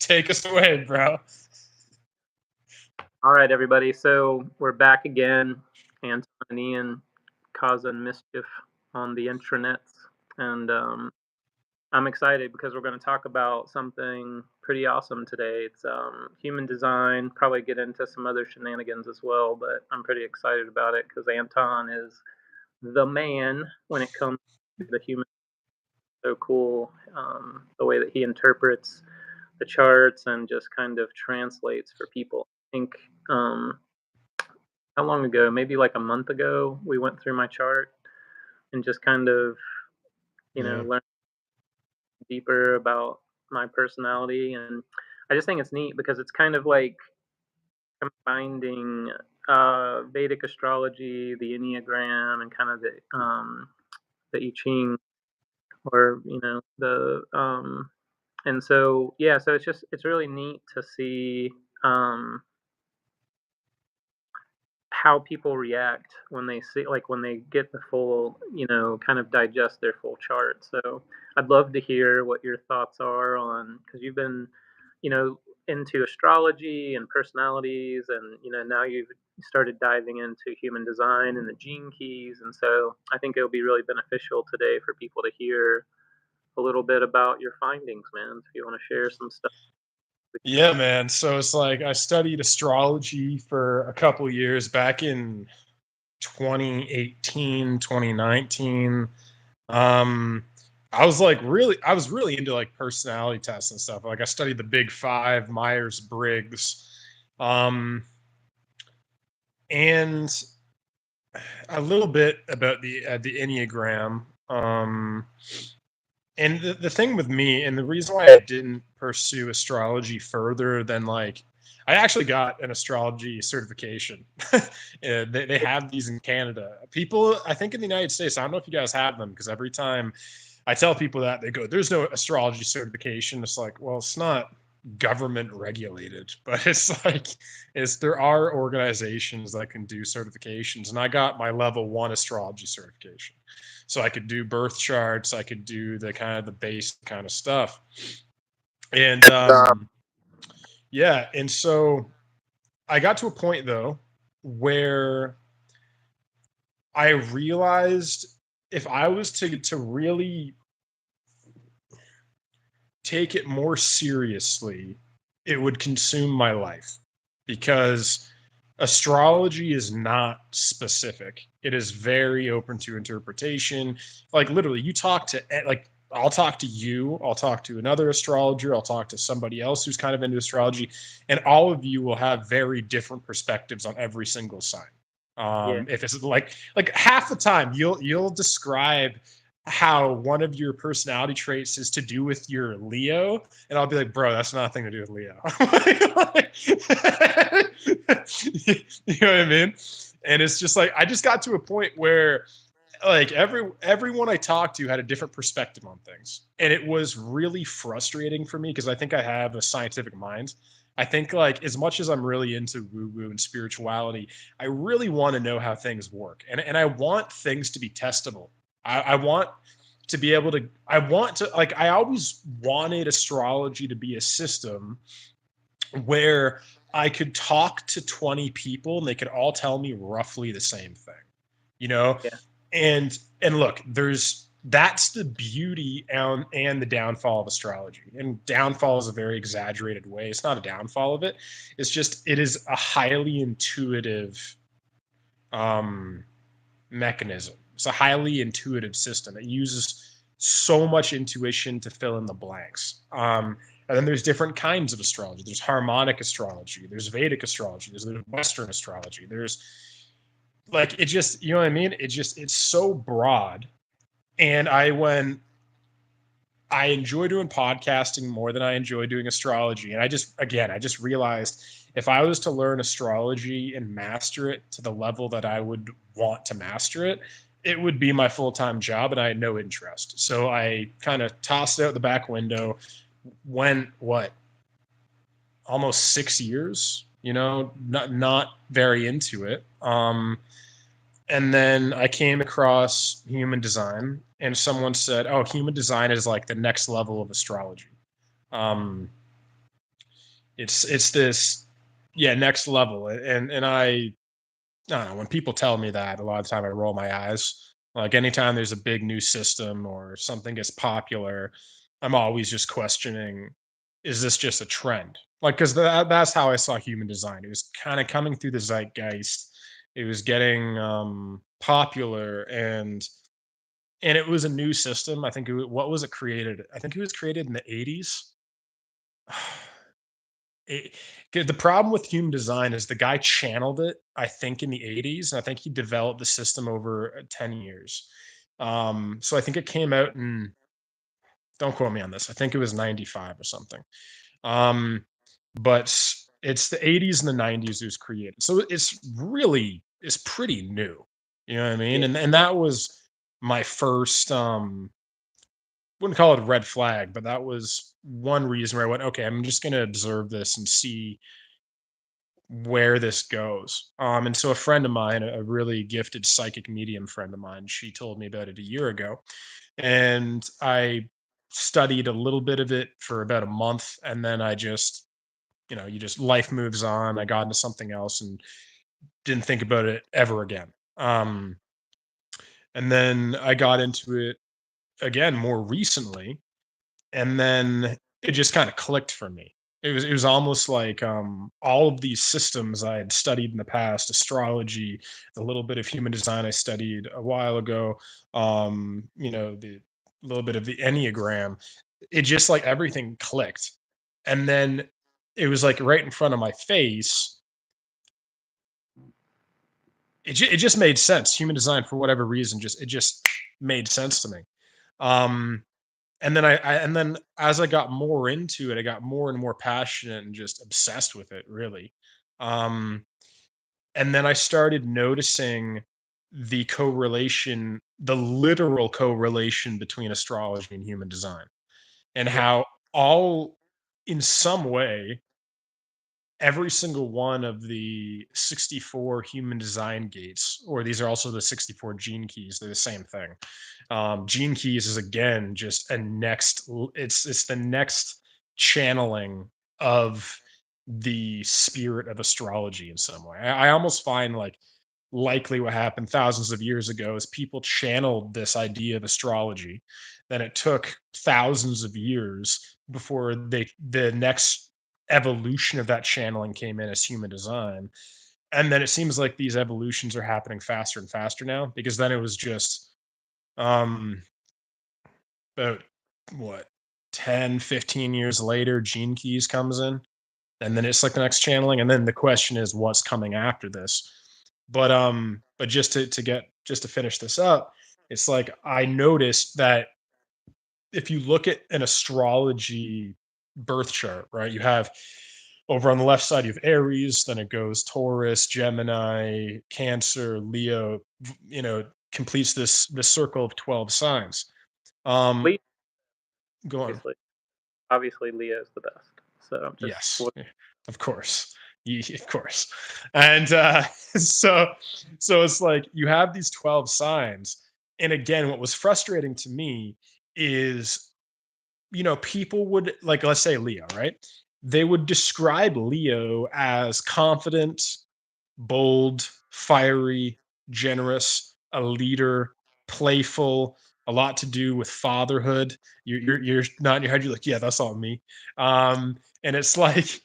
Take us away, bro. All right, everybody. So we're back again. Anton and Ian causing mischief on the intranets. And I'm excited because we're going to talk about something pretty awesome today. It's human design, probably get into some other shenanigans as well, but I'm pretty excited about it because Anton is the man when it comes to the human. So cool the way that he interprets the charts and just kind of translates for people. I think how long ago? Maybe like a month ago, we went through my chart and just kind of, Yeah. learned deeper about my personality. And I just think it's neat because it's kind of like combining Vedic astrology, the Enneagram, and kind of the I Ching, or the and so yeah, so it's really neat to see how people react when they see, like, when they get the full, kind of digest their full chart. So I'd love to hear what your thoughts are on, because you've been, into astrology and personalities, and now you've started diving into human design and the gene keys, and so I think it'll be really beneficial today for people to hear a little bit about your findings, man. If you want to share some stuff. Yeah, man. So it's like I studied astrology for a couple years back in 2018, 2019. Um, I was really into like personality tests and stuff. Like I studied the Big Five, Myers-Briggs, um, and a little bit about the Enneagram. And the thing with me, and the reason why I didn't pursue astrology further than like, I actually got an astrology certification. They have these in Canada. People, I think in the United States, I don't know if you guys have them, because every time I tell people that, they go, "There's no astrology certification." It's like, well, it's not government regulated, but it's like, there are organizations that can do certifications, and I got my level 1 astrology certification. So I could do birth charts, I could do the kind of the base kind of stuff. And yeah, and so I got to a point though where I realized if I was to really take it more seriously, it would consume my life, because astrology is not specific. It is very open to interpretation. Like literally, you talk to, like, I'll talk to you, I'll talk to another astrologer, I'll talk to somebody else who's kind of into astrology, and all of you will have very different perspectives on every single sign. Yeah. If it's like half the time you'll describe how one of your personality traits is to do with your Leo, and I'll be like, bro, that's nothing to do with Leo. You know what I mean? And it's just like, I just got to a point where like everyone I talked to had a different perspective on things, and it was really frustrating for me, because I think I have a scientific mind. I think, like, as much as I'm really into woo woo and spirituality, I really want to know how things work, and I want things to be testable. I want to be able to, I want to, like, I always wanted astrology to be a system where I could talk to 20 people and they could all tell me roughly the same thing, you know? Yeah. And look, that's the beauty and the downfall of astrology. And downfall is a very exaggerated way. It's not a downfall of it. It's just, it is a highly intuitive mechanism. It's a highly intuitive system. It uses so much intuition to fill in the blanks. And then there's different kinds of astrology. There's harmonic astrology. There's Vedic astrology. There's Western astrology. There's, like, it just, you know what I mean? It's so broad. And I enjoy doing podcasting more than I enjoy doing astrology. And I just realized, if I was to learn astrology and master it to the level that I would want to master it, it would be my full-time job, and I had no interest. So I kind of tossed it out the back window. Went, what, almost 6 years, not very into it. And then I came across human design, and someone said, "Oh, human design is like the next level of astrology." Um, It's this, yeah, next level. And I don't know, when people tell me that, a lot of the time I roll my eyes. Like anytime there's a big new system or something gets popular, I'm always just questioning, is this just a trend? Like, because that's how I saw human design. It was kind of coming through the zeitgeist. It was getting popular, and it was a new system. I think what was it created? I think it was created in the 80s. It, 'Cause the problem with human design is the guy channeled it, I think, in the 80s. And I think he developed the system over 10 years. So I think it came out in, don't quote me on this, I think it was 95 or something. Um, but it's the 80s and the 90s it was created. So it's pretty new. You know what I mean? Yeah. And that was my first wouldn't call it a red flag, but that was one reason where I went, okay, I'm just gonna observe this and see where this goes. And so a friend of mine, a really gifted psychic medium friend of mine, she told me about it a year ago. And I studied a little bit of it for about a month. And then I just, you just life moves on. I got into something else and didn't think about it ever again. And then I got into it again more recently, and then it just kind of clicked for me. It was almost like all of these systems I had studied in the past, astrology, the little bit of human design I studied a while ago, the little bit of the enneagram, it just like everything clicked. And then it was like right in front of my face. It just made sense. Human design, for whatever reason, just made sense to me. Um, and then and then as I got more into it, I got more and more passionate and just obsessed with it, really. Um, and then I started noticing the literal correlation between astrology and human design, and Yeah. how all, in some way, every single one of the 64 human design gates, or these are also the 64 gene keys, they're the same thing. Gene keys is again just a it's the next channeling of the spirit of astrology in some way. I almost find like likely what happened thousands of years ago is people channeled this idea of astrology. Then it took thousands of years before the next evolution of that channeling came in as human design. And then it seems like these evolutions are happening faster and faster now, because then it was just um about what, 10, 15 years later, gene keys comes in, and then it's like the next channeling, and then the question is what's coming after this. But just to finish this up, it's like I noticed that if you look at an astrology birth chart, right, you have over on the left side you have Aries, then it goes Taurus, Gemini, Cancer, Leo, completes this circle of 12 signs. um Leo, Go on. obviously Leo is the best. So just Yes, of course. Of course. And so it's like you have these 12 signs. And again, what was frustrating to me is, people would, like, let's say Leo, right? They would describe Leo as confident, bold, fiery, generous, a leader, playful, a lot to do with fatherhood. You're not in your head. You're like, yeah, that's all me. And it's like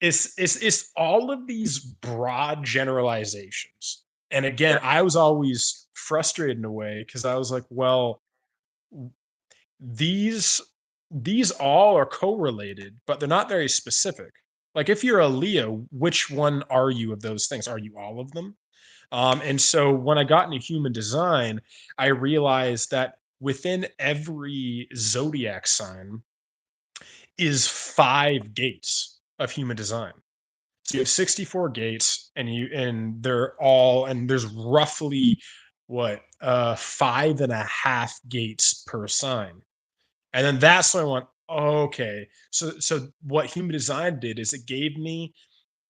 it's all of these broad generalizations. And again, yeah, I was always frustrated in a way because I was like, well, these these all are correlated, but they're not very specific. Like if you're a Leo, which one are you of those things? Are you all of them? And so when I got into human design, I realized that within every zodiac sign is 5 gates of human design. So you have 64 gates, and there's roughly what, 5.5 gates per sign. And then that's when I went, okay. So what human design did is it gave me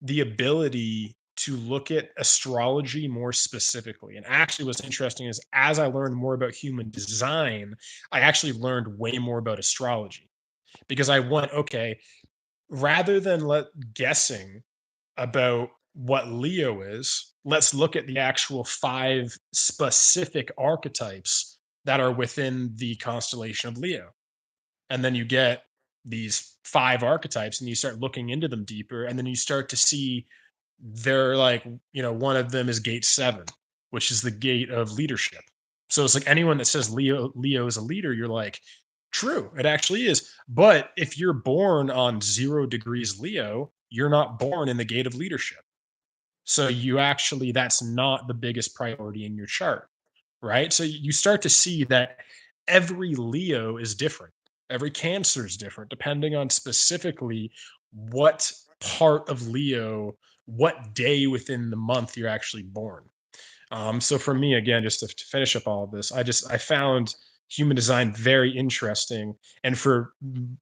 the ability to look at astrology more specifically. And actually, what's interesting is as I learned more about human design, I actually learned way more about astrology, because I went, okay, rather than guessing about what Leo is, let's look at the actual 5 specific archetypes that are within the constellation of Leo. And then you get these 5 archetypes and you start looking into them deeper, and then you start to see they're like, one of them is gate 7, which is the gate of leadership. So it's like anyone that says Leo is a leader, you're like, true, it actually is. But if you're born on 0 degrees Leo, you're not born in the gate of leadership. So you actually, that's not the biggest priority in your chart, right? So you start to see that every Leo is different. Every Cancer is different, depending on specifically what part of Leo, what day within the month you're actually born. So for me, again, just to finish up all of this, I found human design very interesting, and for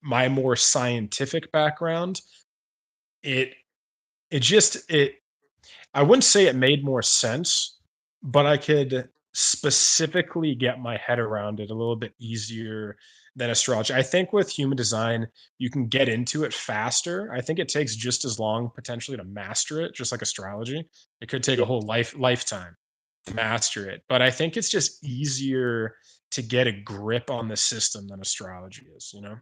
my more scientific background, it it I wouldn't say it made more sense, but I could specifically get my head around it a little bit easier than astrology. I think with human design, you can get into it faster. I think it takes just as long potentially to master it, just like astrology. It could take Yeah. a whole lifetime to master it, but I think it's just easier to get a grip on the system than astrology is, you know?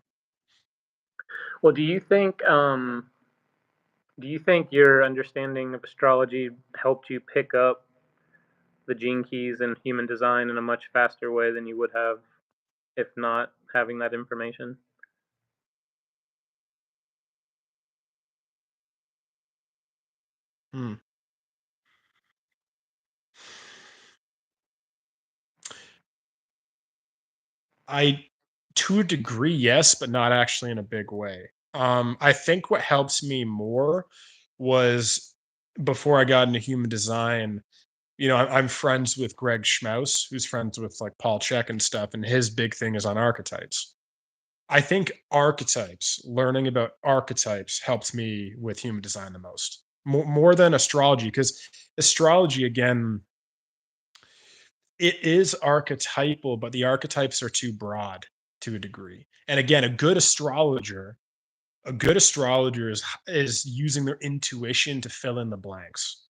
Well, do you think your understanding of astrology helped you pick up the gene keys in human design in a much faster way than you would have if not having that information? Hmm. I To a degree, yes, but not actually in a big way. I think what helps me more was before I got into human design, I'm friends with Greg Schmaus, who's friends with like Paul Check and stuff, and his big thing is on archetypes. I think learning about archetypes helped me with human design the most, more than astrology, because astrology, again, it is archetypal, but the archetypes are too broad to a degree. And again, a good astrologer is using their intuition to fill in the blanks.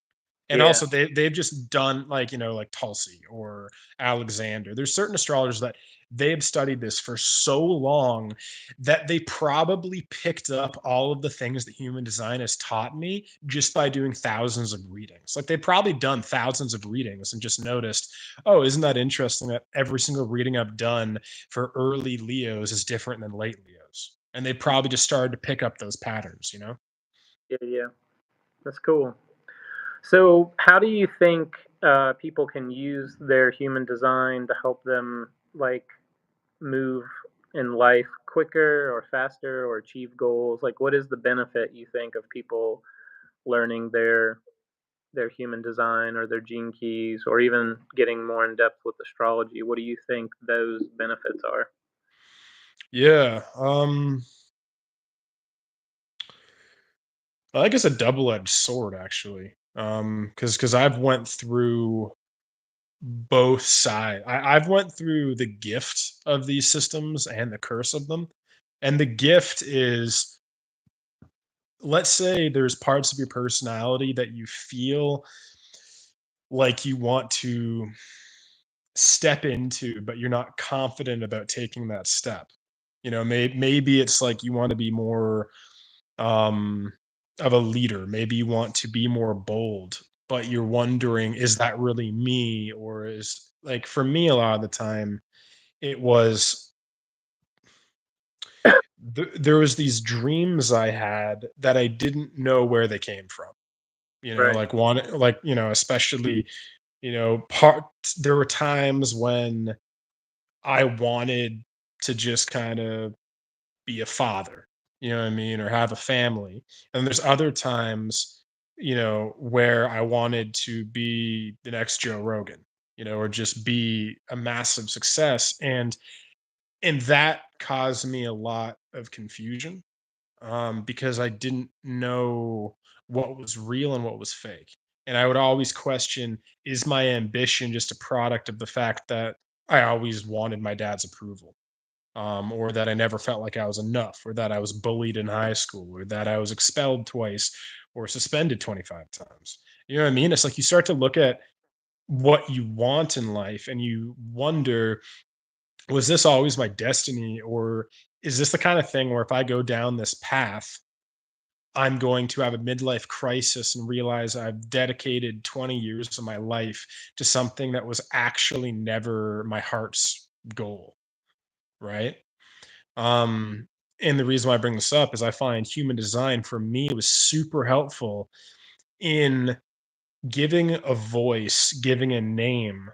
And Yeah. also they've just done like, like Tulsi or Alexander. There's certain astrologers that they've studied this for so long that they probably picked up all of the things that human design has taught me just by doing thousands of readings. Like they've probably done thousands of readings and just noticed, oh, isn't that interesting that every single reading I've done for early Leos is different than late Leos. And they probably just started to pick up those patterns, you know? Yeah, yeah. That's cool. So, how do you think people can use their human design to help them like move in life quicker or faster or achieve goals? Like, what is the benefit you think of people learning their human design or their gene keys, or even getting more in depth with astrology? What do you think those benefits are? Yeah. I think it's a double-edged sword actually. Because I've went through both sides. I've went through the gift of these systems and the curse of them. And the gift is, let's say there's parts of your personality that you feel like you want to step into, but you're not confident about taking that step. Maybe it's like you want to be more um, of a leader. Maybe you want to be more bold, but you're wondering, is that really me? Or is like for me, a lot of the time, it was there was these dreams I had that I didn't know where they came from. Right. Like one, like, especially, part, there were times when I wanted to just kind of be a father, you know what I mean, or have a family. And there's other times, where I wanted to be the next Joe Rogan, or just be a massive success. And that caused me a lot of confusion, because I didn't know what was real and what was fake. And I would always question, is my ambition just a product of the fact that I always wanted my dad's approval? or that I never felt like I was enough, or that I was bullied in high school, or that I was expelled twice or suspended 25 times. You know what I mean? It's like you start to look at what you want in life and you wonder, was this always my destiny? Or is this the kind of thing where if I go down this path, I'm going to have a midlife crisis and realize I've dedicated 20 years of my life to something that was actually never my heart's goal, right? Um, and the reason why I bring this up is I find human design for me was super helpful in giving a voice, giving a name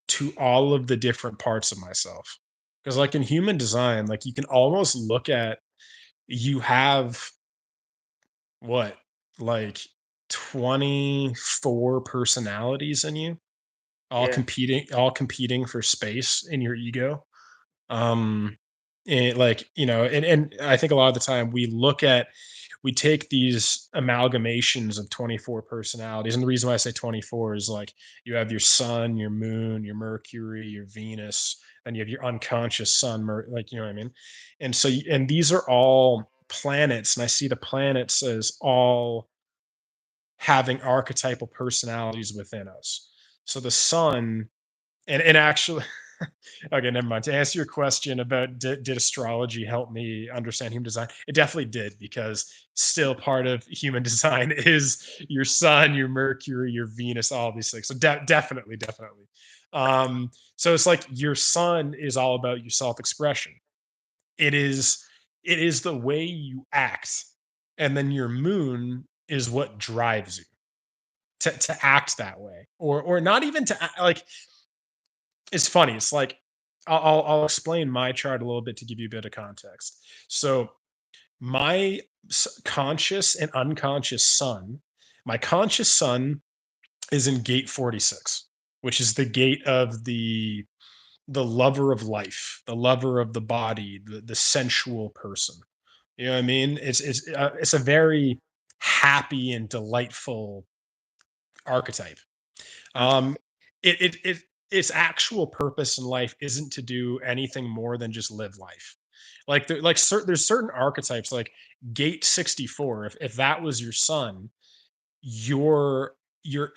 to all of the different parts of myself. Because, like in human design, like you can almost look at, you have what, like 24 personalities in you, Yeah. all competing for space in your ego. Um, and like, you know, and I think a lot of the time we take these amalgamations of 24 personalities. And the reason why I say 24 is like you have your sun, your moon, your Mercury, your Venus, and you have your unconscious sun, like, you know what I mean? And so, and these are all planets. And I see the planets as all having archetypal personalities within us. So the sun, and actually, okay, never mind. To answer your question about did astrology help me understand human design, it definitely did, because still part of human design is your sun, your Mercury, your Venus, all these things. So definitely, definitely. So it's like your sun is all about your self-expression. It is it is the way you act, and then your moon is what drives you to act that way, or not even to like, it's funny. It's like I'll explain my chart a little bit to give you a bit of context. So my conscious and unconscious sun, my conscious sun is in gate 46, which is the gate of the lover of life, the lover of the body, the sensual person. You know what I mean? It's a very happy and delightful archetype. Mm. Um, its actual purpose in life isn't to do anything more than just live life. Like there's certain archetypes like gate 64. If that was your son, your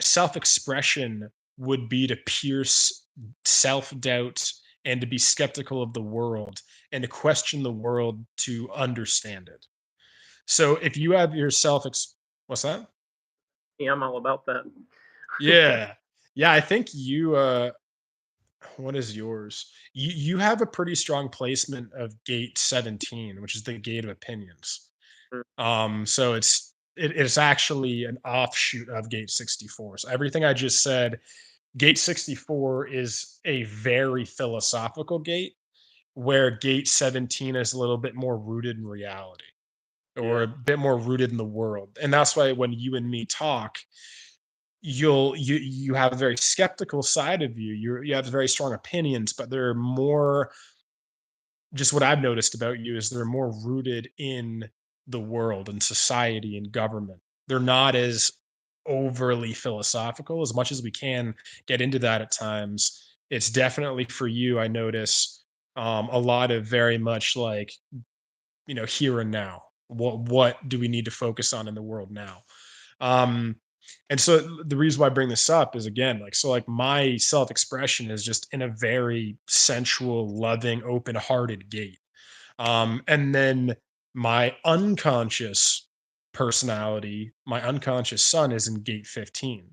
self-expression would be to pierce self-doubt and to be skeptical of the world and to question the world to understand it. So if you have your what's that? Yeah, I'm all about that. Yeah. Yeah, I think you what is yours? You have a pretty strong placement of gate 17, which is the gate of opinions. Mm. So it's actually an offshoot of gate 64. So everything I just said, gate 64 is a very philosophical gate, where gate 17 is a little bit more rooted in reality, or Yeah. a bit more rooted in the world. And that's why when you and me talk, you have a very skeptical side of you. You have very strong opinions, but they're more, just what I've noticed about you is they're more rooted in the world and society and government. They're not as overly philosophical, as much as we can get into that at times. It's definitely for you, I notice, a lot of very much like, you know, here and now. What do we need to focus on in the world now? Um, and so the reason why I bring this up is, again, like, so like my self-expression is just in a very sensual, loving, open-hearted gate. And then my unconscious personality, my unconscious sun is in gate 15,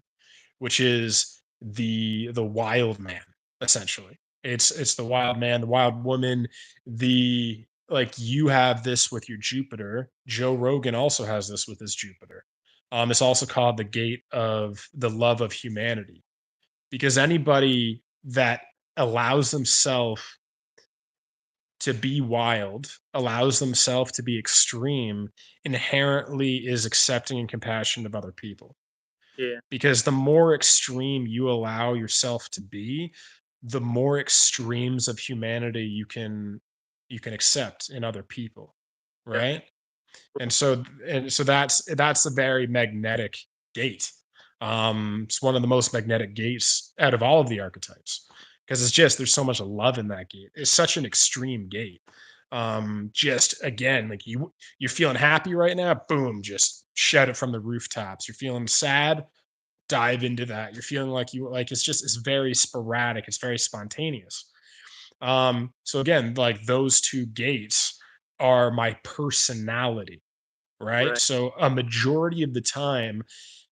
which is the wild man, essentially. It's the wild man, the wild woman, the like, you have this with your Jupiter. Joe Rogan also has this with his Jupiter. It's also called the gate of the love of humanity, because anybody that allows themselves to be wild, allows themselves to be extreme, inherently is accepting and compassionate of other people. Yeah. Because the more extreme you allow yourself to be, the more extremes of humanity you can accept in other people, Yeah. right? And so that's a very magnetic gate. It's one of the most magnetic gates out of all of the archetypes. because it's just there's so much love in that gate. It's such an extreme gate. Just again, like you're feeling happy right now, boom, just shout it from the rooftops. You're feeling sad, dive into that. You're feeling like you like it's very sporadic, it's very spontaneous. So again, like those two gates are my personality, right? Right. So a majority of the time,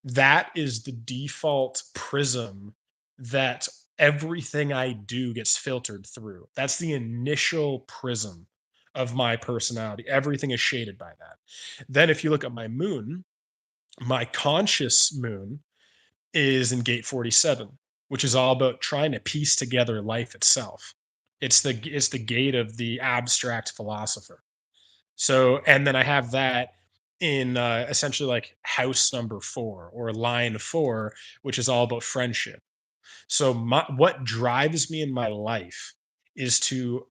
that is the default prism that everything I do gets filtered through. That's the initial prism of my personality. Everything is shaded by that. Then if you look at my moon, my conscious moon is in gate 47, which is all about trying to piece together life itself. It's the gate of the abstract philosopher. So, and then I have that in essentially like house number 4 or line 4, which is all about friendship. So, what drives me in my life is to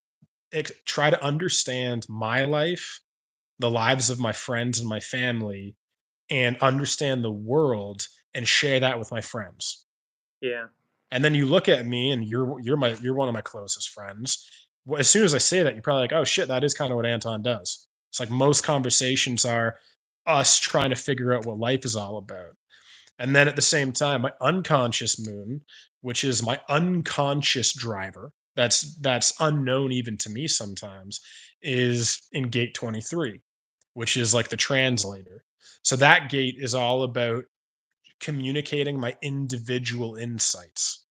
try to understand my life, the lives of my friends and my family, and understand the world and share that with my friends. Yeah. And then you look at me and you're one of my closest friends. Well, as soon as I say that, you're probably like, "Oh shit, that is kind of what Anton does." It's like most conversations are us trying to figure out what life is all about. And then at the same time, my unconscious moon, which is my unconscious driver, that's unknown even to me sometimes, is in gate 23, which is like the translator. So that gate is all about communicating my individual insights.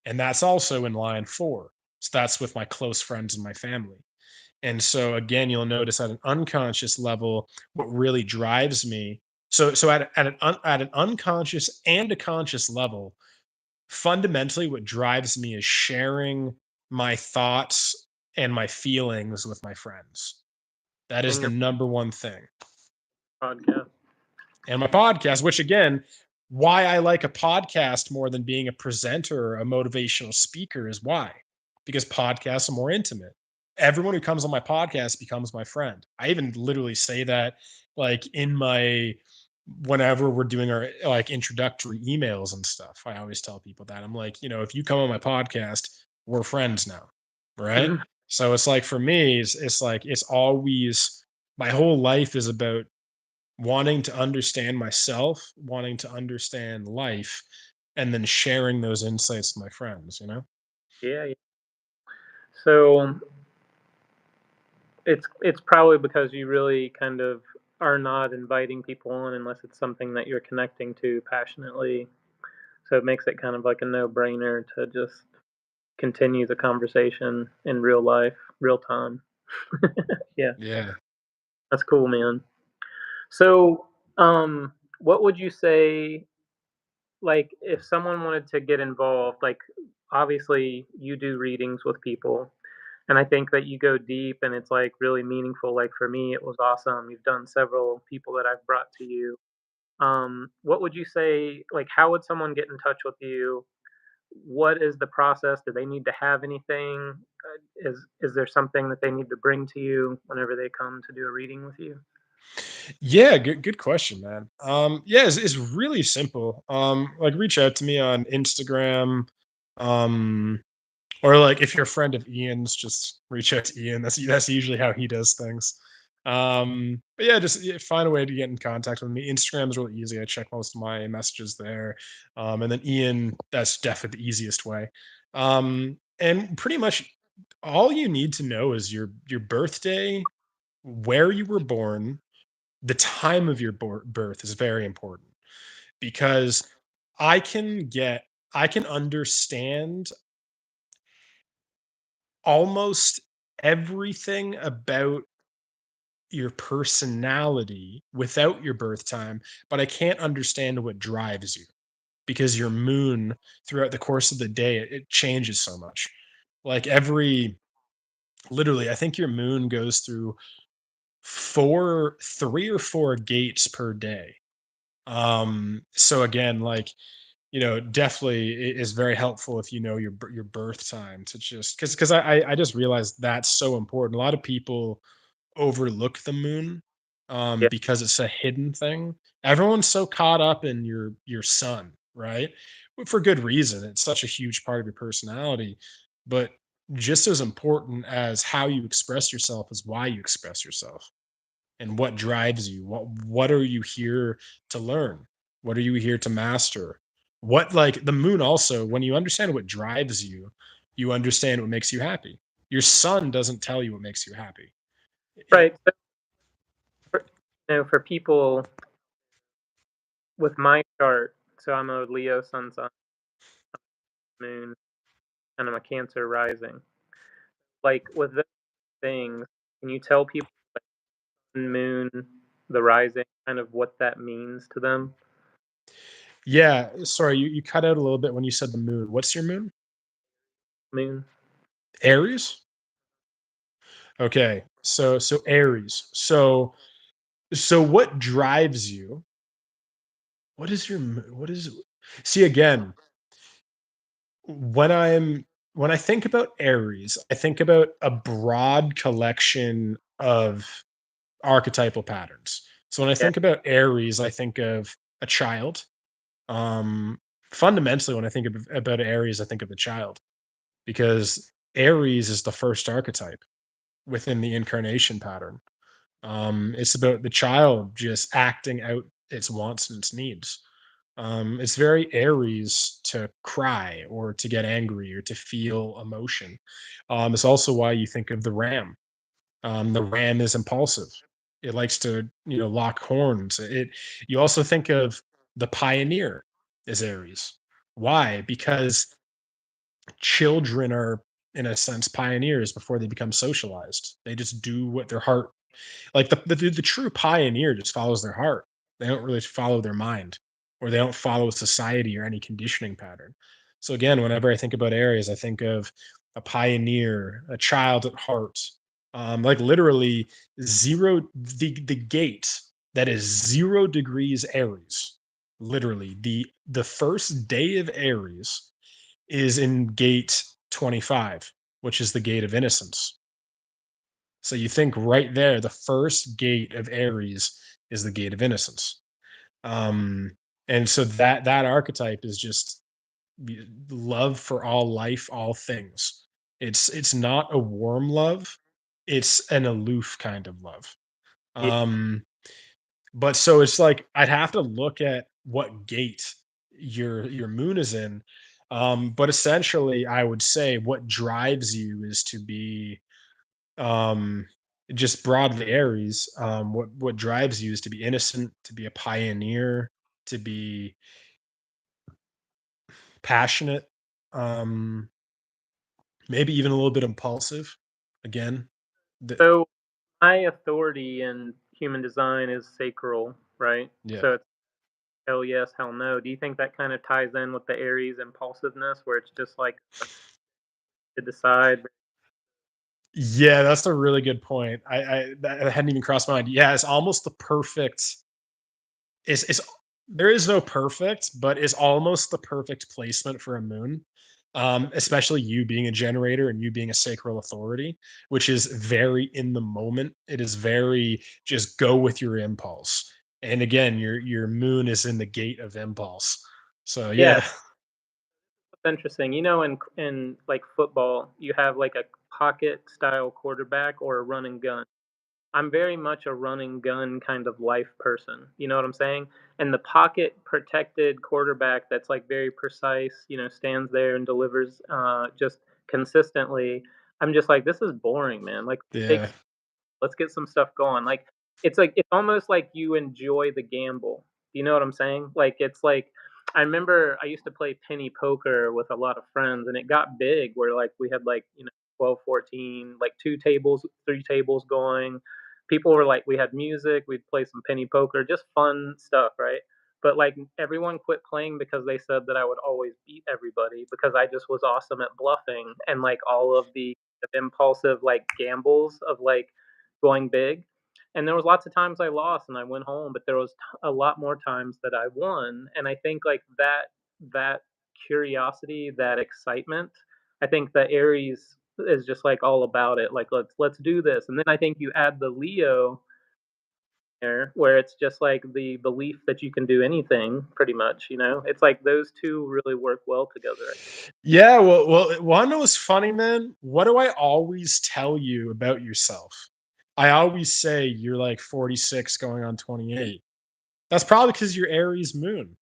And that's also in line 4. So that's with my close friends and my family. And so again, you'll notice at an unconscious level, what really drives me. So at an unconscious and a conscious level, fundamentally, what drives me is sharing my thoughts and my feelings with my friends. That is And the your number one thing. podcast. And my podcast, which again, why I like a podcast more than being a presenter or a motivational speaker is why? Because podcasts are more intimate. Everyone who comes on my podcast becomes my friend. I even literally say that like in my whenever we're doing our like introductory emails and stuff. I always tell people that. I'm like, if you come on my podcast, we're friends now. Right. So it's like for me, it's like it's always my whole life is about wanting to understand myself, wanting to understand life, and then sharing those insights with my friends. Yeah, yeah. So it's probably because you really kind of are not inviting people on unless it's something that you're connecting to passionately. So it makes it kind of like a no-brainer to just continue the conversation in real life, real time. Yeah, Yeah. that's cool, man. So, what would you say, like, if someone wanted to get involved, like, obviously you do readings with people, and I think that you go deep and it's like really meaningful. Like for me, it was awesome. You've done several people that I've brought to you. What would you say? Like, how would someone get in touch with you? What is the process? Do they need to have anything? Is there something that they need to bring to you whenever they come to do a reading with you? Yeah, good question, man. Yeah, it's really simple. Like reach out to me on Instagram. Um, or like if you're a friend of Ian's, just reach out to Ian. That's usually how he does things. But yeah, just find a way to get in contact with me. Instagram is really easy. I check most of my messages there. And then Ian, that's definitely the easiest way. And pretty much all you need to know is your birthday, where you were born, the time of your birth is very important because I can get I can understand almost everything about your personality without your birth time, but I can't understand what drives you because your moon throughout the course of the day it changes so much. Like every literally, I think your moon goes through 3 or 4 gates per day. So again, like definitely it is very helpful if you know your birth time to just because I just realized that's so important. A lot of people overlook the moon Yeah, because it's a hidden thing. Everyone's so caught up in your sun, right? For good reason. It's such a huge part of your personality. but just as important as how you express yourself is why you express yourself and what drives you. What are you here to learn? What are you here to master? What, like, the moon also, when you understand what drives you, you understand what makes you happy. Your sun doesn't tell you what makes you happy. It, Right. So for, for people with my chart, so I'm a Leo sun moon, and I'm a Cancer rising. Like with those things, can you tell people moon, the rising, kind of what that means to them? yeah, sorry, you cut out a little bit when you said the moon. What's your moon? Moon. Aries? Okay. So Aries. So what drives you? What is your what is See, again, when I'm when I think about Aries, I think about a broad collection of archetypal patterns. So when I Yeah. think about Aries, I think of a child. Um, Fundamentally, when I think about Aries, I think of the child because Aries is the first archetype within the incarnation pattern. It's about the child just acting out its wants and its needs. It's very Aries to cry or to get angry or to feel emotion. It's also why you think of the ram. The ram is impulsive. It likes to, lock horns. You also think of the pioneer as Aries. Why? Because children are, in a sense, pioneers before they become socialized. They just do what their heart, like the true pioneer just follows their heart. They don't really follow their mind, or they don't follow society or any conditioning pattern. So again, whenever I think about Aries, I think of a pioneer, a child at heart, like literally the gate that is 0 degrees Aries. Literally, the first day of Aries is in gate 25, which is the gate of innocence. So you think right there, the first gate of Aries is the gate of innocence. Um, and so that archetype is just love for all life, all things. It's not a warm love, it's an aloof kind of love. Yeah. Um, but so it's like I'd have to look at what gate your moon is in. But essentially I would say what drives you is to be, um just broadly Aries. What drives you is to be innocent, to be a pioneer, to be passionate, um maybe even a little bit impulsive. Again, the, So my authority in human design is sacral, right? yeah. So it's hell yes, hell no. Do you think that kind of ties in with the Aries impulsiveness, where it's just like to decide? Yeah, that's a really good point. That hadn't even crossed my mind. Yeah, it's almost the perfect. It's There is no perfect, but it's almost the perfect placement for a moon. Especially you being a generator and you being a sacral authority, which is very in the moment. It is very just go with your impulse. And again, your moon is in the gate of impulse. So Yeah, yeah, it's interesting. In like football, you have like a pocket style quarterback or a run and gun. I'm very much a run and gun kind of life person. You know what I'm saying? And the pocket protected quarterback that's like very precise, stands there and delivers just consistently. I'm just like, this is boring, man. Like, yeah, let's get some stuff going. Like it's almost like you enjoy the gamble. You know what I'm saying? Like it's like I remember I used to play penny poker with a lot of friends and it got big where like we had like, 12, 14, like 2 tables, 3 tables going. People were like we had music, we'd play some penny poker, just fun stuff, right? But like everyone quit playing because they said that I would always beat everybody because I just was awesome at bluffing and like all of the impulsive like gambles of like going big. And there was lots of times I lost and I went home, but there was a lot more times that I won. And I think like that curiosity, that excitement, I think the Aries is just like all about it. Like let's do this. And then I think you add the Leo there, where it's just like the belief that you can do anything pretty much, you know? It's like those two really work well together. Yeah, well, one was funny, man. What do I always tell you about yourself? I always say you're like 46 going on 28. That's probably because you're Aries moon.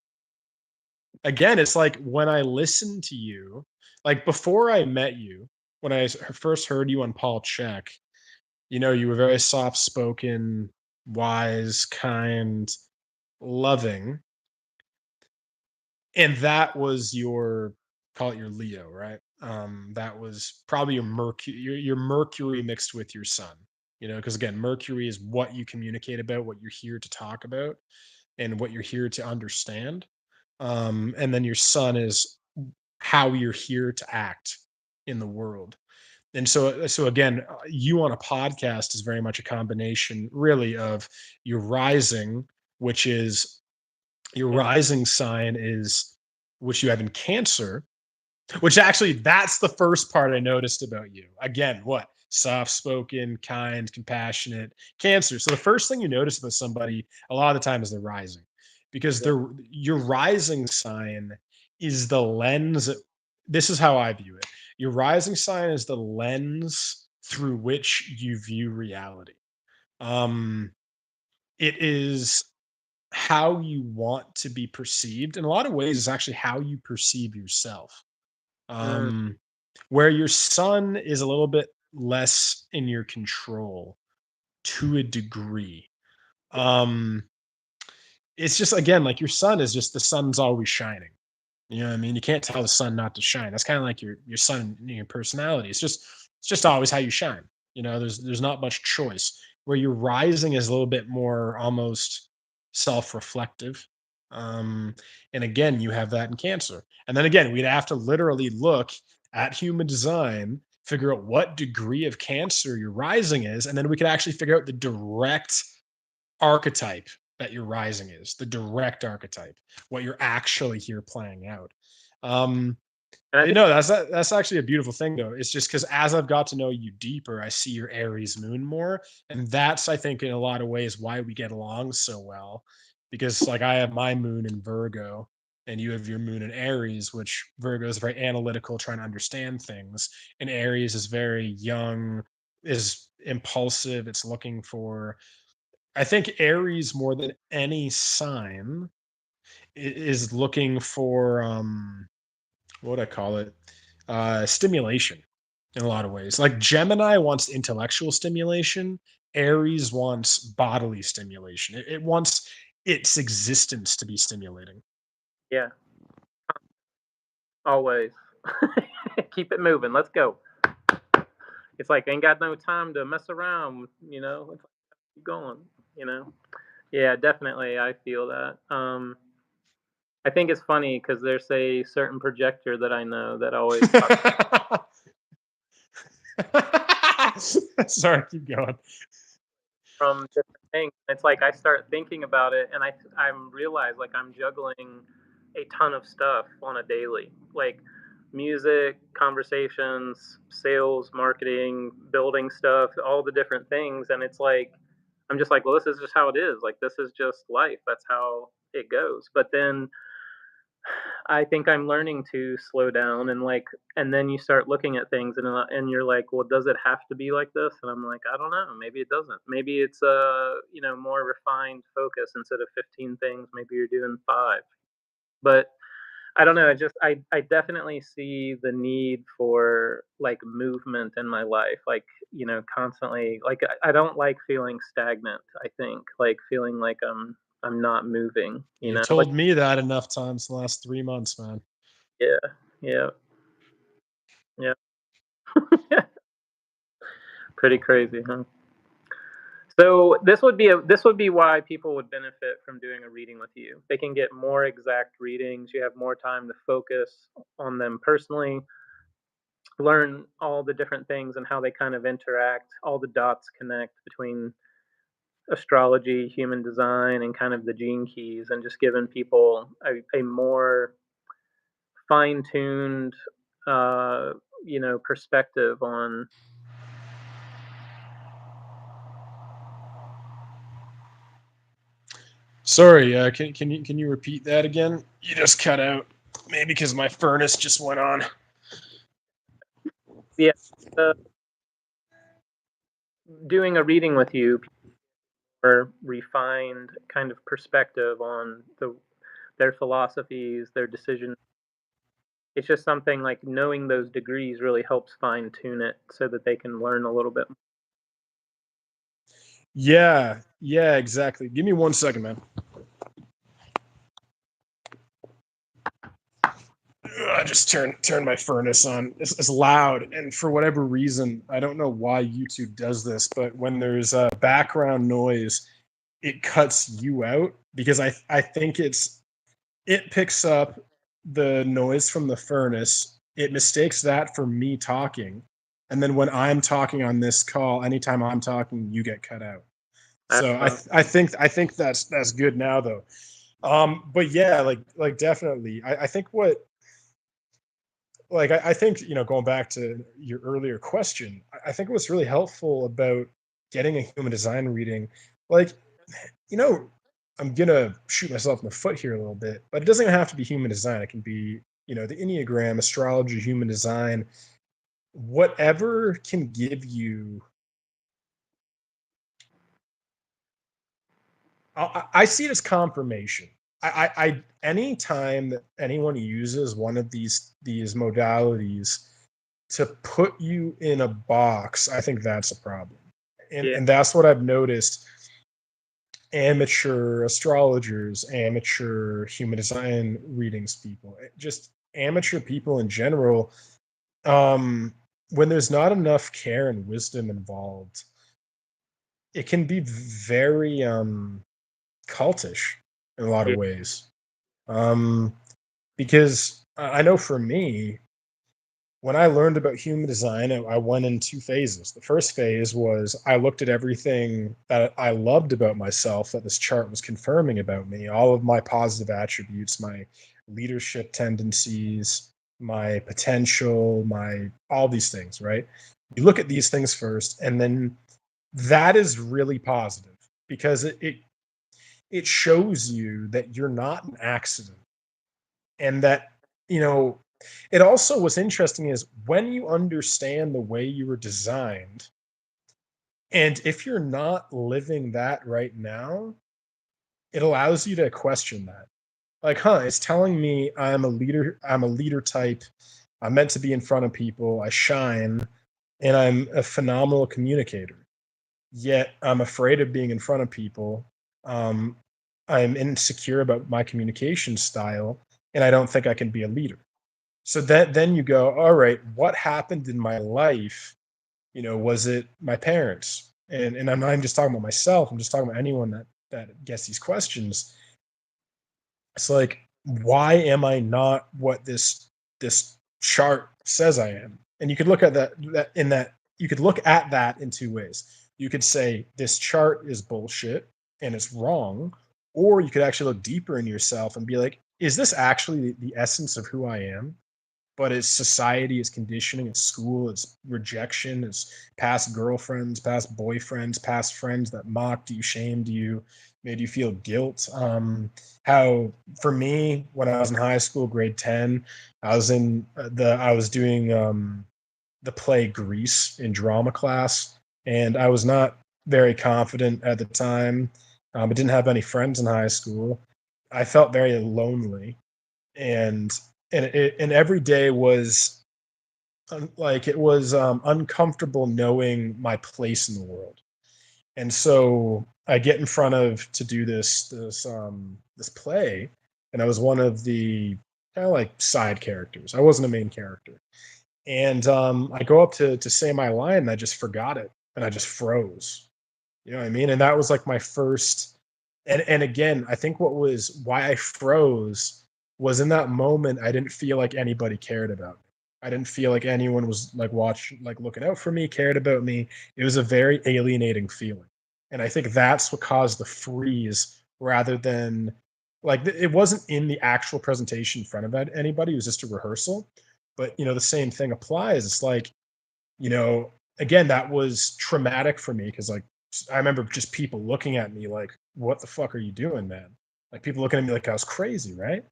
Again, it's like when I listen to you, like before I met you, when first heard you on Paul Check, you were very soft spoken, wise, kind, loving. And that was your, call it your Leo, right? That was probably your Mercury mixed with your sun, because again, Mercury is what you communicate about, what you're here to talk about, and what you're here to understand. And then your sun is how you're here to act in the world. And so again, you on a podcast is very much a combination, really, of your rising, which is your Yeah. rising sign is which you have in Cancer, which actually that's the first part I noticed about you. Again, what? Soft spoken, kind, compassionate, Cancer. So the first thing you notice about somebody a lot of the time is their rising, because Yeah. your rising sign is the lens. This is how I view it. Your rising sign is the lens through which you view reality. Um, it is how you want to be perceived. In a lot of ways, it's actually how you perceive yourself. Mm, Um, where your sun is a little bit less in your control to a degree. Um, it's just again like your sun is just the sun's always shining. You know what I mean? You can't tell the sun not to shine. That's kind of like your sun in your personality. It's just always how you shine. There's not much choice. Where your rising is a little bit more almost self-reflective. Um, and again, you have that in Cancer. And then again, we'd have to literally look at human design, figure out what degree of Cancer your rising is, and then we could actually figure out the direct archetype that your rising is, the direct archetype, what you're actually here playing out. Um, and I think no, that's actually a beautiful thing though. It's just because as I've got to know you deeper, I see your Aries moon more, and that's I think in a lot of ways why we get along so well. Because like I have my moon in Virgo, and you have your moon in Aries, which Virgo is very analytical, trying to understand things, and Aries is very young, is impulsive. It's looking for I think Aries more than any sign is looking for what would I call it? Stimulation in a lot of ways. Like Gemini wants intellectual stimulation, Aries wants bodily stimulation. It wants its existence to be stimulating. yeah, always. Keep it moving. Let's go. It's like ain't got no time to mess around, you know. It's like, keep going, you know. Yeah, definitely. I feel that. I think it's funny because there's a certain projector that I know that always talks Sorry, keep going. from different things. It's like I start thinking about it, and I'm realize like I'm juggling a ton of stuff on a daily, like music, conversations, sales, marketing, building stuff, all the different things, and it's like I'm just like, well, this is just how it is. Like this is just life. That's how it goes. But then I think I'm learning to slow down and like, and then you start looking at things and you're like, well, does it have to be like this? And I'm like, I don't know. Maybe it doesn't. Maybe it's a more refined focus instead of 15 things. Maybe you're doing five. But I don't know. I definitely see the need for like movement in my life. Like constantly. Like I don't like feeling stagnant. I think like feeling like I'm not moving. You You've know, like told me that enough times in the last 3 months, man. yeah, yeah, yeah. Pretty crazy, huh? So this would be why people would benefit from doing a reading with you. They can get more exact readings. You have more time to focus on them personally, learn all the different things and how they kind of interact, all the dots connect between astrology, human design, and kind of the gene keys, and just giving people a more fine-tuned, uh, perspective Sorry, can you repeat that again? You just cut out. Maybe because my furnace just went on. Yeah, uh, doing a reading with you, or refined kind of perspective on their philosophies, their decisions. It's just something like knowing those degrees really helps fine tune it so that they can learn a little bit. Yeah, yeah, exactly. Give me 1 second, man. I just turned my furnace on. It's loud, and for whatever reason, I don't know why YouTube does this, but when there's a background noise, it cuts you out because I think it picks up the noise from the furnace. It mistakes that for me talking, and then when I'm talking on this call, anytime I'm talking, you get cut out. So Uh, I think that's good now though. But yeah, like definitely, I think what like I think going back to your earlier question, I think what's really helpful about getting a human design reading, like you know, I'm gonna shoot myself in the foot here a little bit, but it doesn't even have to be human design. It can be the Enneagram, astrology, human design, whatever can give you. I see it as confirmation. Any time that anyone uses one of these modalities to put you in a box, I think that's a problem. yeah, And that's what I've noticed. Amateur astrologers, amateur human design readings people, just amateur people in general, um, when there's not enough care and wisdom involved, it can be very cultish in a lot of yeah, ways. Um, because I know for me, when I learned about human design, I went in two phases. The first phase was I looked at everything that I loved about myself that this chart was confirming about me, all of my positive attributes, my leadership tendencies, my potential, my all these things, right? You look at these things first, and then that is really positive because it shows you that you're not an accident, and that you know it also what's interesting is when you understand the way you were designed, and if you're not living that right now, it allows you to question that. Like, it's telling me I'm a leader type, I'm meant to be in front of people, I shine, and I'm a phenomenal communicator, yet I'm afraid of being in front of people. um, I'm insecure about my communication style, and I don't think I can be a leader. So that then you go, all right, what happened in my life? Was it my parents? And I'm not even just talking about myself. I'm just talking about anyone that gets these questions. It's like, why am I not what this chart says I am? And you could look at that you could look at that in two ways. You could say this chart is bullshit and it's wrong, or you could actually look deeper in yourself and be like, is this actually the essence of who I am? But it's society, it's conditioning, it's school, it's rejection, it's past girlfriends, past boyfriends, past friends that mocked you, shamed you, made you feel guilt. How for me, when I was in high school, grade 10, I was doing the play Grease in drama class, and I was not very confident at the time. I didn't have any friends in high school. I felt very lonely, and and every day was it was uncomfortable knowing my place in the world. And so I get in front of to do this play, and I was one of the kind of like side characters. I wasn't a main character, and I go up to say my line, and I just forgot it, and I just froze. You know what I mean? And that was like my first. And again, I think what was why I froze was in that moment I didn't feel like anybody cared about me. I didn't feel like anyone was like looking out for me, cared about me. It was a very alienating feeling. And I think that's what caused the freeze rather than it wasn't in the actual presentation in front of anybody. It was just a rehearsal. But the same thing applies. It's like, you know, again, that was traumatic for me because like I remember just people looking at me like, "What the fuck are you doing, man?" Like people looking at me like I was crazy, right?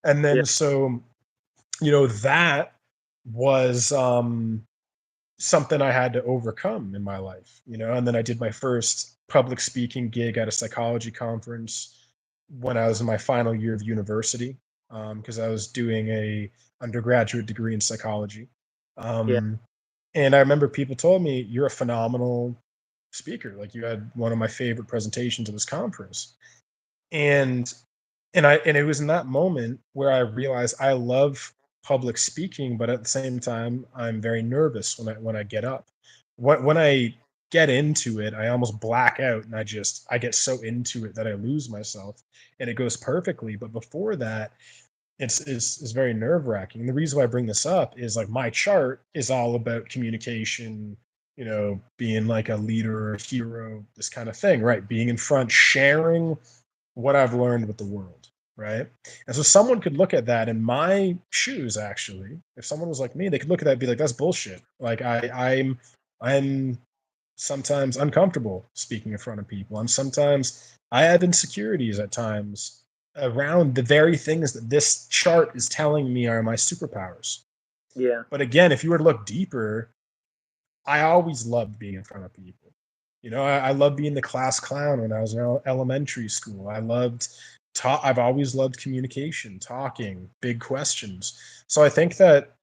And Yeah. then so, that was something I had to overcome in my life, and then I did my first public speaking gig at a psychology conference when I was in my final year of university, because I was doing a undergraduate degree in psychology. Yeah. Um, and I remember people told me, "You're a phenomenal speaker. Like you had one of my favorite presentations at this conference." And and it was in that moment where I realized I love public speaking, but at the same time, I'm very nervous when I get up. When I get into it, I almost black out, and I get so into it that I lose myself, and it goes perfectly. But before that, it's very nerve wracking. The reason why I bring this up is like my chart is all about communication, being like a leader or a hero, this kind of thing, right? Being in front, sharing what I've learned with the world, right? And so someone could look at that in my shoes, actually. If someone was like me, they could look at that and be like, "That's bullshit." Like I'm sometimes uncomfortable speaking in front of people. I have insecurities at times around the very things that this chart is telling me are my superpowers. Yeah. But again, if you were to look deeper, I always loved being in front of people. I loved being the class clown when I was in elementary school. I've always loved communication, talking, big questions. So I think that,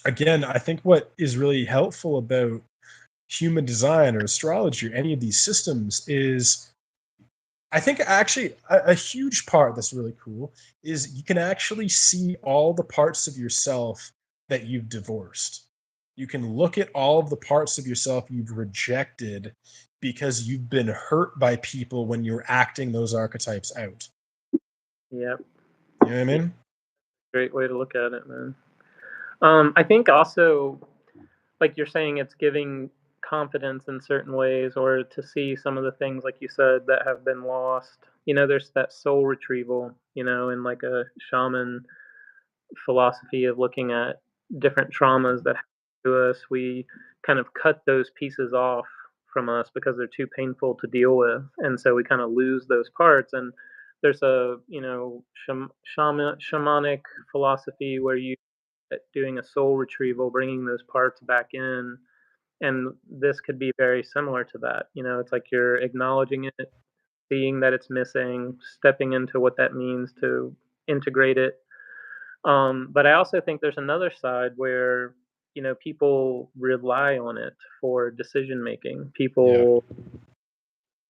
again, I think what is really helpful about human design or astrology or any of these systems is, I think actually a huge part that's really cool is you can actually see all the parts of yourself that you've divorced. You can look at all of the parts of yourself you've rejected because you've been hurt by people when you're acting those archetypes out. Yep. You know what I Yeah. mean? Great way to look at it, man. I think also, like you're saying, it's giving confidence in certain ways, or to see some of the things, like you said, that have been lost. There's that soul retrieval, in like a shaman philosophy of looking at different traumas that happen to us. We kind of cut those pieces off from us because they're too painful to deal with, and so we kind of lose those parts. And there's a shamanic philosophy where you doing a soul retrieval, bringing those parts back in, and this could be very similar to that. It's like you're acknowledging it, seeing that it's missing, stepping into what that means to integrate it. But I also think there's another side where people rely on it for decision making. Yeah. People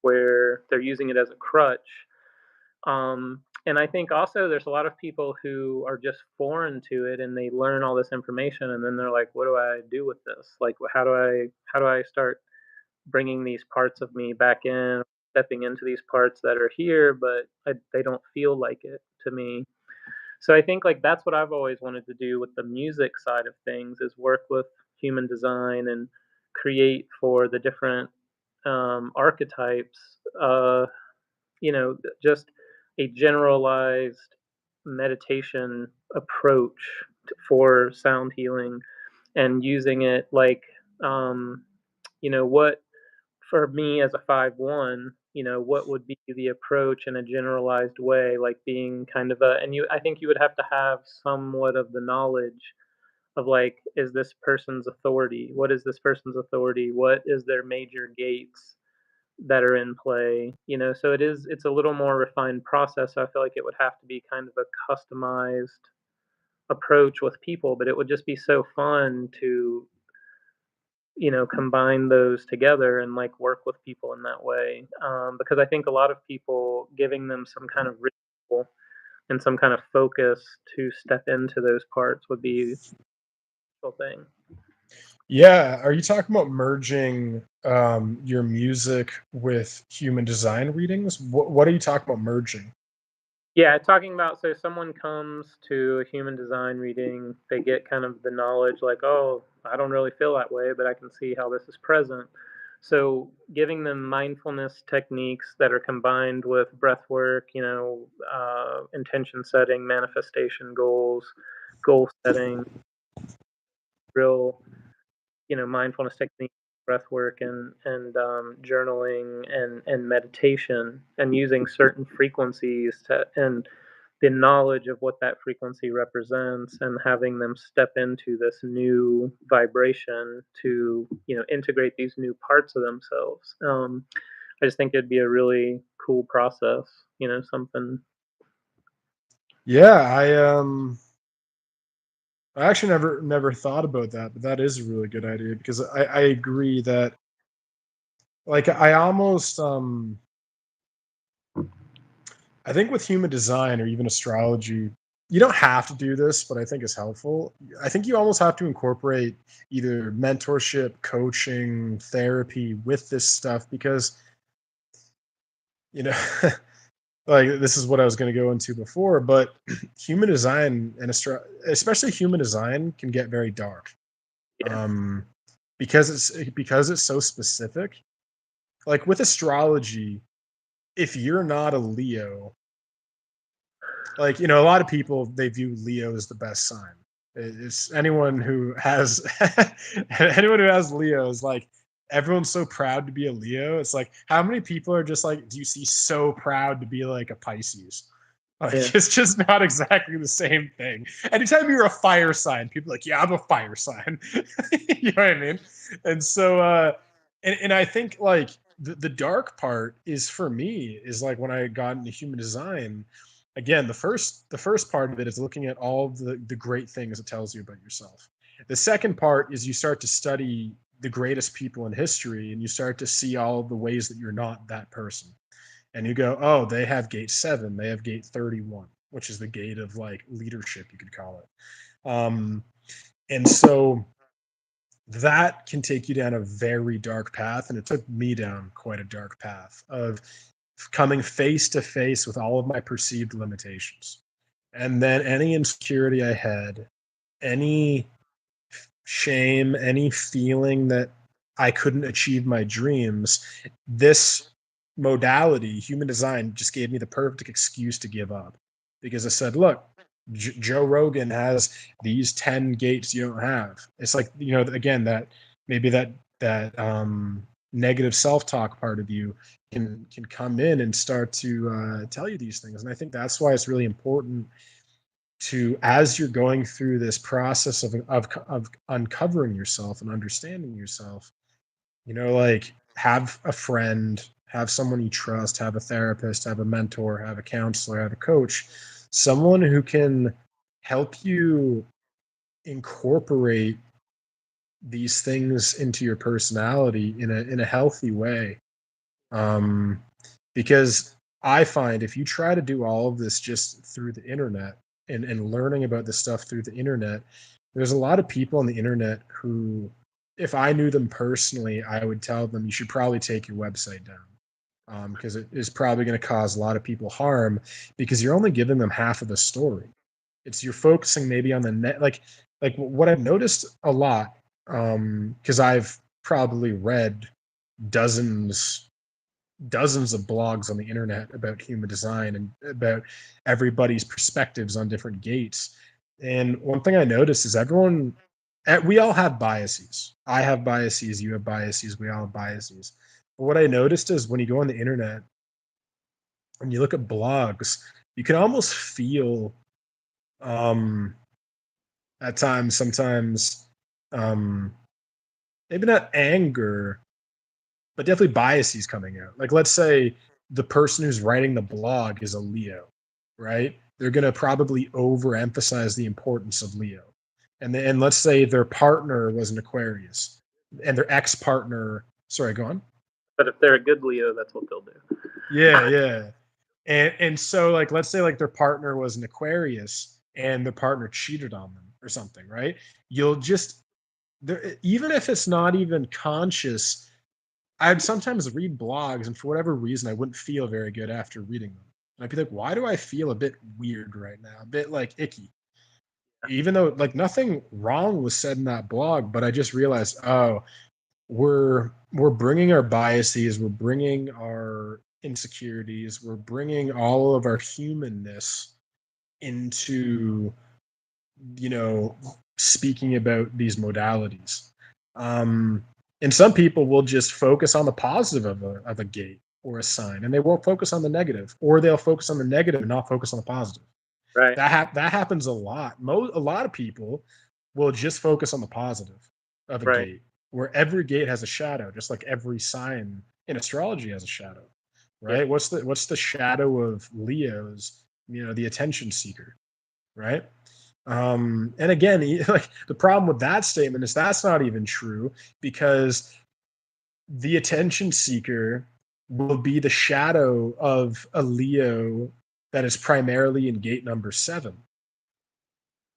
where they're using it as a crutch. And I think also there's a lot of people who are just foreign to it, and they learn all this information, and then they're like, "What do I do with this? Like, how do I start bringing these parts of me back in, stepping into these parts that are here, but they don't feel like it to me." So I think like that's what I've always wanted to do with the music side of things, is work with human design and create for the different archetypes. Just a generalized meditation approach for sound healing, and using it like, what for me as a 5/1, what would be the approach in a generalized way, like being kind of a, and I think you would have to have somewhat of the knowledge of like, is this person's authority? What is this person's authority? What is their major gates that are in play? So it's a little more refined process. So I feel like it would have to be kind of a customized approach with people, but it would just be so fun to combine those together and like work with people in that way. Because I think a lot of people, giving them some kind of ritual and some kind of focus to step into those parts would be a thing. Yeah. Are you talking about merging your music with human design readings? What are you talking about merging? Yeah, talking about, so someone comes to a human design reading, they get kind of the knowledge like, oh, I don't really feel that way, but I can see how this is present. So giving them mindfulness techniques that are combined with breath work, intention setting, manifestation goals, goal setting, real, mindfulness techniques breath work and journaling and meditation, and using certain frequencies and the knowledge of what that frequency represents, and having them step into this new vibration to, integrate these new parts of themselves. I just think it'd be a really cool process, something. Yeah, I actually never thought about that, but that is a really good idea because I agree that like I almost I think with human design or even astrology, you don't have to do this, but I think it's helpful. I think you almost have to incorporate either mentorship, coaching, therapy with this stuff because, you know, like this is what I was going to go into before, but human design and especially human design can get very dark. Yeah. Um, because it's so specific. Like with astrology, if you're not a Leo, like a lot of people they view Leo as the best sign. It's anyone who has anyone who has Leo is like everyone's so proud to be a Leo. It's like how many people are just like, do you see so proud to be like a Pisces? Like Yeah. it's just not exactly the same thing. Anytime you're a fire sign, people are like, yeah, I'm a fire sign. You know what I mean? And so and I think like the dark part is for me is like when I got into human design, again, the first part of it is looking at all the great things it tells you about yourself. The second part is you start to study the greatest people in history and you start to see all the ways that you're not that person. And you go, oh, they have gate 7, they have gate 31, which is the gate of like leadership, you could call it. And so that can take you down a very dark path. And it took me down quite a dark path of coming face to face with all of my perceived limitations. And then any insecurity I had, any shame, any feeling that I couldn't achieve my dreams, this modality, human design, just gave me the perfect excuse to give up. Because I said, look, Joe Rogan has these 10 gates you don't have. It's like, again, that maybe that negative self-talk part of you can come in and start to tell you these things. And I think that's why it's really important to, as you're going through this process of uncovering yourself and understanding yourself, like have a friend, have someone you trust, have a therapist, have a mentor, have a counselor, have a coach, someone who can help you incorporate these things into your personality in a healthy way. Um, because I find if you try to do all of this just through the internet and learning about this stuff through the internet, there's a lot of people on the internet who, if I knew them personally, I would tell them you should probably take your website down, because it is probably going to cause a lot of people harm because you're only giving them half of the story. It's you're focusing maybe on the net, like what I've noticed a lot, because I've probably read dozens dozens of blogs on the internet about human design and about everybody's perspectives on different gates. And one thing I noticed is we all have biases. I have biases, you have biases, we all have biases. But what I noticed is when you go on the internet and you look at blogs, you can almost feel um at times sometimes um maybe not anger, but definitely biases coming out. Like, let's say the person who's writing the blog is a Leo, right? They're going to probably overemphasize the importance of Leo. And let's say their partner was an Aquarius and their ex partner, sorry, go on. But if they're a good Leo, that's what they'll do. Yeah, yeah. And so like let's say like their partner was an Aquarius and their partner cheated on them or something, right? You'll just there, even if it's not even conscious, I'd sometimes read blogs, and for whatever reason, I wouldn't feel very good after reading them. And I'd be like, why do I feel a bit weird right now? A bit like icky. Even though like nothing wrong was said in that blog, but I just realized, oh, we're bringing our biases, we're bringing our insecurities, we're bringing all of our humanness into, you know, speaking about these modalities. And some people will just focus on the positive of a gate or a sign, and they won't focus on the negative, or they'll focus on the negative and not focus on the positive. Right. That happens a lot. A lot of people will just focus on the positive of a Right. gate, where every gate has a shadow, just like every sign in astrology has a shadow, Yeah. right? What's the shadow of Leo's? The attention seeker, right? And again, like the problem with that statement is that's not even true, because the attention seeker will be the shadow of a Leo that is primarily in gate number 7.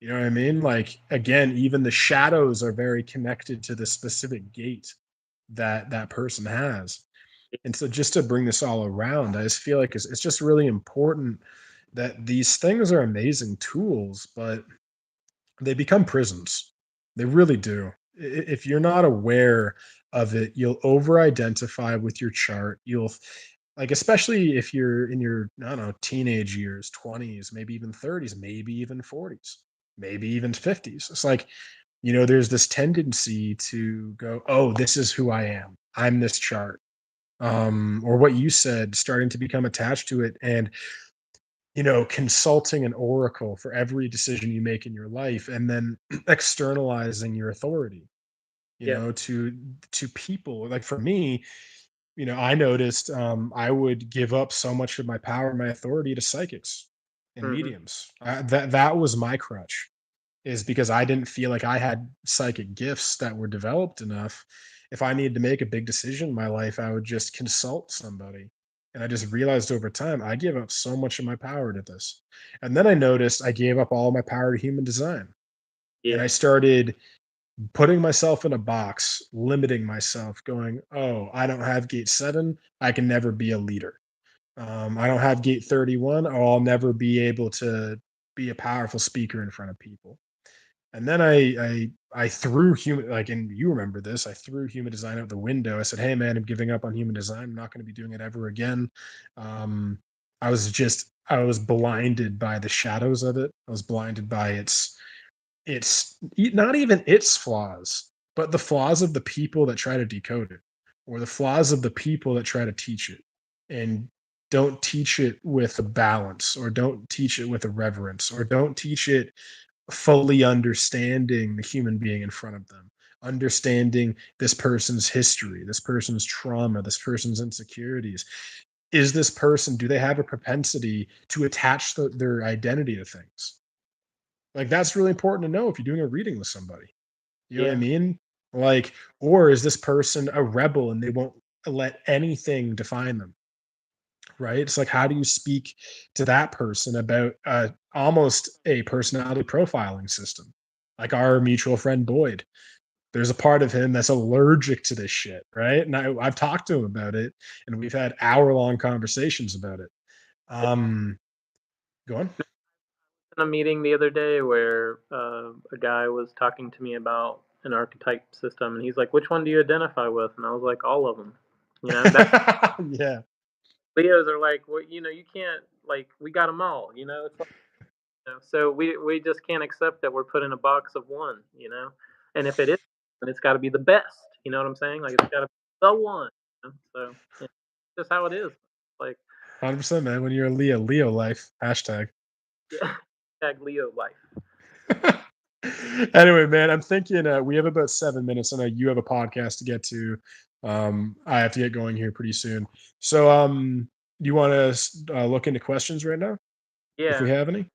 You know what I mean? Like, again, even the shadows are very connected to the specific gate that that person has. And so, just to bring this all around, I just feel like it's just really important that these things are amazing tools, but they become prisons. They really do. If you're not aware of it, you'll over identify with your chart. You'll, like, especially if you're in your, I don't know, teenage years, 20s, maybe even 30s, maybe even 40s, maybe even 50s. It's like, there's this tendency to go, oh, this is who I am. I'm this chart. Or what you said, starting to become attached to it, and consulting an oracle for every decision you make in your life, and then externalizing your authority, Yeah. to people. Like, for me, I noticed, I would give up so much of my power and my authority to psychics and Hmm. mediums. That was my crutch, is because I didn't feel like I had psychic gifts that were developed enough. If I needed to make a big decision in my life, I would just consult somebody. And I just realized over time, I gave up so much of my power to this. And then I noticed I gave up all my power to human design. And Yeah. I started putting myself in a box, limiting myself, going, oh, I don't have gate 7. I can never be a leader. I don't have gate 31. Oh, I'll never be able to be a powerful speaker in front of people. And then I threw human, like, and you remember this, I threw human design out the window. I said, "Hey man, I'm giving up on human design. I'm not going to be doing it ever again." Um, I was blinded by the shadows of it. I was blinded by not even its flaws, but the flaws of the people that try to decode it, or the flaws of the people that try to teach it, and don't teach it with a balance, or don't teach it with a reverence, or don't teach it fully understanding the human being in front of them, understanding this person's history, this person's trauma, this person's insecurities. Is this person, do they have a propensity to attach their identity to things? Like, that's really important to know if you're doing a reading with somebody. You know what I Yeah. mean? Like, or is this person a rebel and they won't let anything define them? Right? It's like, how do you speak to that person about almost a personality profiling system? Like our mutual friend Boyd, there's a part of him that's allergic to this shit, right? And I've talked to him about it, and we've had hour-long conversations about it. Um, Go on. In a meeting the other day where a guy was talking to me about an archetype system, and he's like, "Which one do you identify with?" And I was like, "All of them." That Yeah, Leos are like, well, you can't, like, we got them all. It's like, so we just can't accept that we're put in a box of one. And if it is, then it's got to be the best. You know what I'm saying? Like, it's got to be the one. So yeah, just how it is. Like, 100%, man. When you're a Leo, Leo life hashtag. yeah, tag Leo life. Anyway, man, I'm thinking we have about 7 minutes. I know you have a podcast to get to. I have to get going here pretty soon. So, you want to look into questions right now, if we Yeah. have any?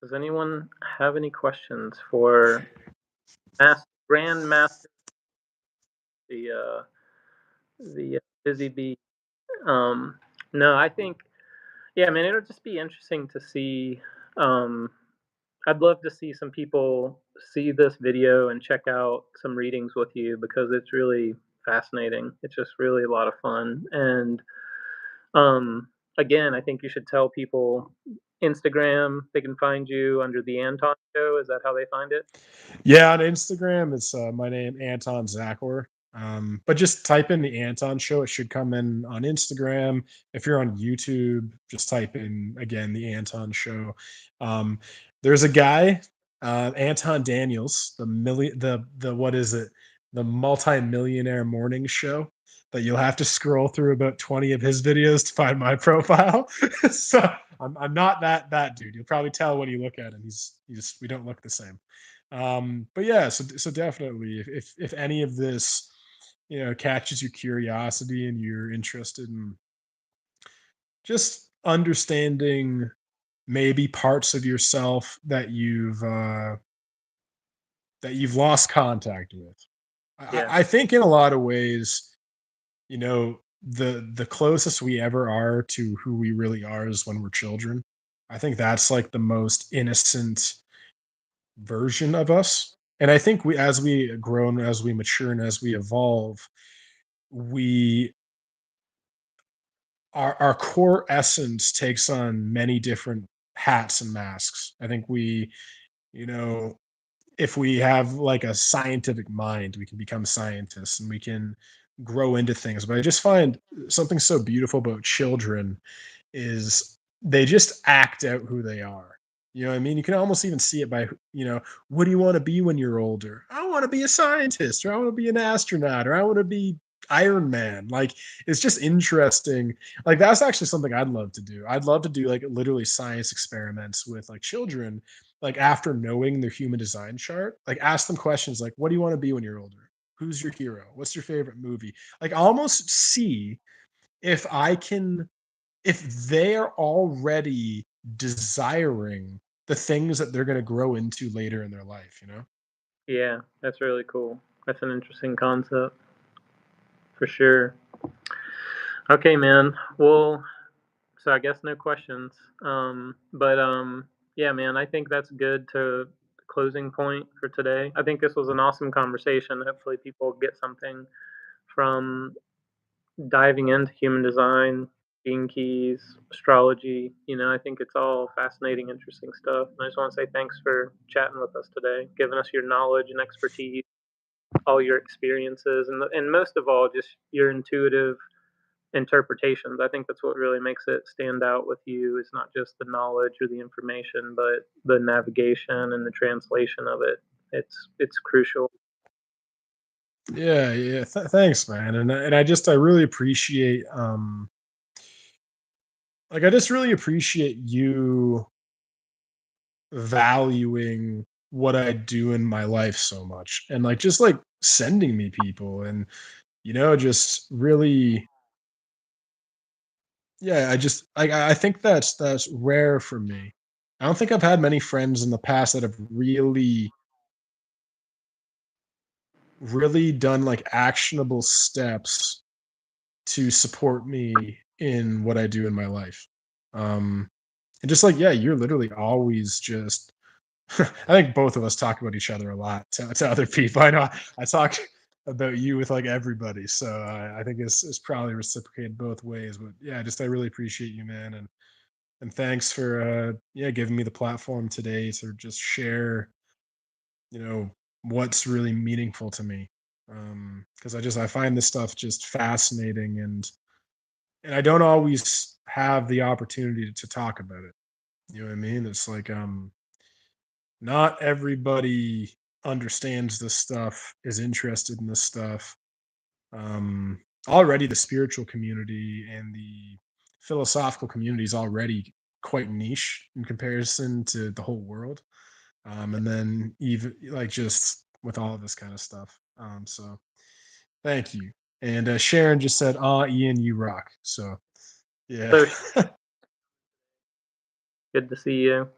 Does anyone have any questions for Grandmaster, the Busy Bee? Um, no, I think, yeah, man, it'll just be interesting to see. Um, I'd love to see some people see this video and check out some readings with you, because it's really fascinating. It's just really a lot of fun. And again, I think you should tell people Instagram, they can find you under the Anton Show. Is that how they find it? Yeah, on Instagram, it's my name, Anton Czachor. But just type in the Anton Show; it should come in on Instagram. If you're on YouTube, just type in again the Anton Show. Um, there's a guy. Anton Daniels, the what is it? The multi-millionaire morning show that you'll have to scroll through about 20 of his videos to find my profile. So I'm not that dude. You'll probably tell when you look at him. He's we don't look the same. But yeah, so definitely if any of this, catches your curiosity and you're interested in just understanding maybe parts of yourself that you've lost contact with. I, Yeah. I think in a lot of ways, the closest we ever are to who we really are is when we're children. I think that's like the most innocent version of us. And I think as we grow and as we mature and as we evolve, we our core essence takes on many different hats and masks. I think you know, if we have like a scientific mind, we can become scientists and we can grow into things. But I just find something so beautiful about children is they just act out who they are. You know what I mean? You can almost even see it by, what do you want to be when you're older? I want to be a scientist, or I want to be an astronaut, or I want to be Iron Man. Like, it's just interesting. Like, that's actually something I'd love to do. I'd love to do like literally science experiments with like children, like after knowing their human design chart, like ask them questions like, what do you want to be when you're older? Who's your hero? What's your favorite movie? Like, almost see if I can if they are already desiring the things that they're going to grow into later in their life. Yeah, that's really cool. That's an interesting concept for sure. Okay, man. Well, so I guess no questions. But yeah, man, I think that's good to closing point for today. I think this was an awesome conversation. Hopefully people get something from diving into human design, gene keys, astrology. I think it's all fascinating, interesting stuff. And I just want to say thanks for chatting with us today, giving us your knowledge and expertise, all your experiences, and most of all, just your intuitive interpretations. I think that's what really makes it stand out with you. Is not just the knowledge or the information, but the navigation and the translation of it. It's crucial. Yeah, yeah. Thanks, man. And I really appreciate like I just really appreciate you valuing what I do in my life so much, and like just like sending me people, and just really, yeah, I think that's rare for me. I don't think I've had many friends in the past that have really done like actionable steps to support me in what I do in my life. And just like, yeah, you're literally always just I think both of us talk about each other a lot to other people. I know I talk about you with like everybody, so I think it's probably reciprocated both ways. But yeah, just I really appreciate you, man, and thanks for yeah, giving me the platform today to just share, you know, what's really meaningful to me. Because I find this stuff just fascinating, and I don't always have the opportunity to talk about it. You know what I mean? It's like not everybody understands this stuff, is interested in this stuff. Already the spiritual community and the philosophical community is already quite niche in comparison to the whole world. And then even like just with all of this kind of stuff. So thank you. And Sharon just said, "Ah, Ian, you rock." So yeah. So good to see you.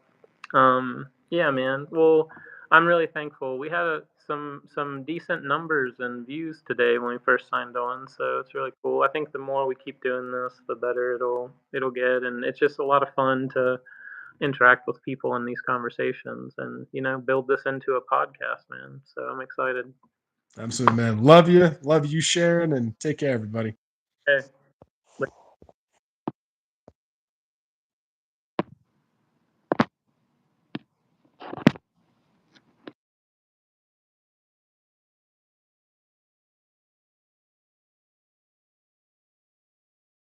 Yeah, man. Well, I'm really thankful. We had some decent numbers and views today when we first signed on, so it's really cool. I think the more we keep doing this, the better it'll get, and it's just a lot of fun to interact with people in these conversations, and build this into a podcast, man. So I'm excited. Absolutely, man. Love you, Sharon, and take care, everybody. Okay.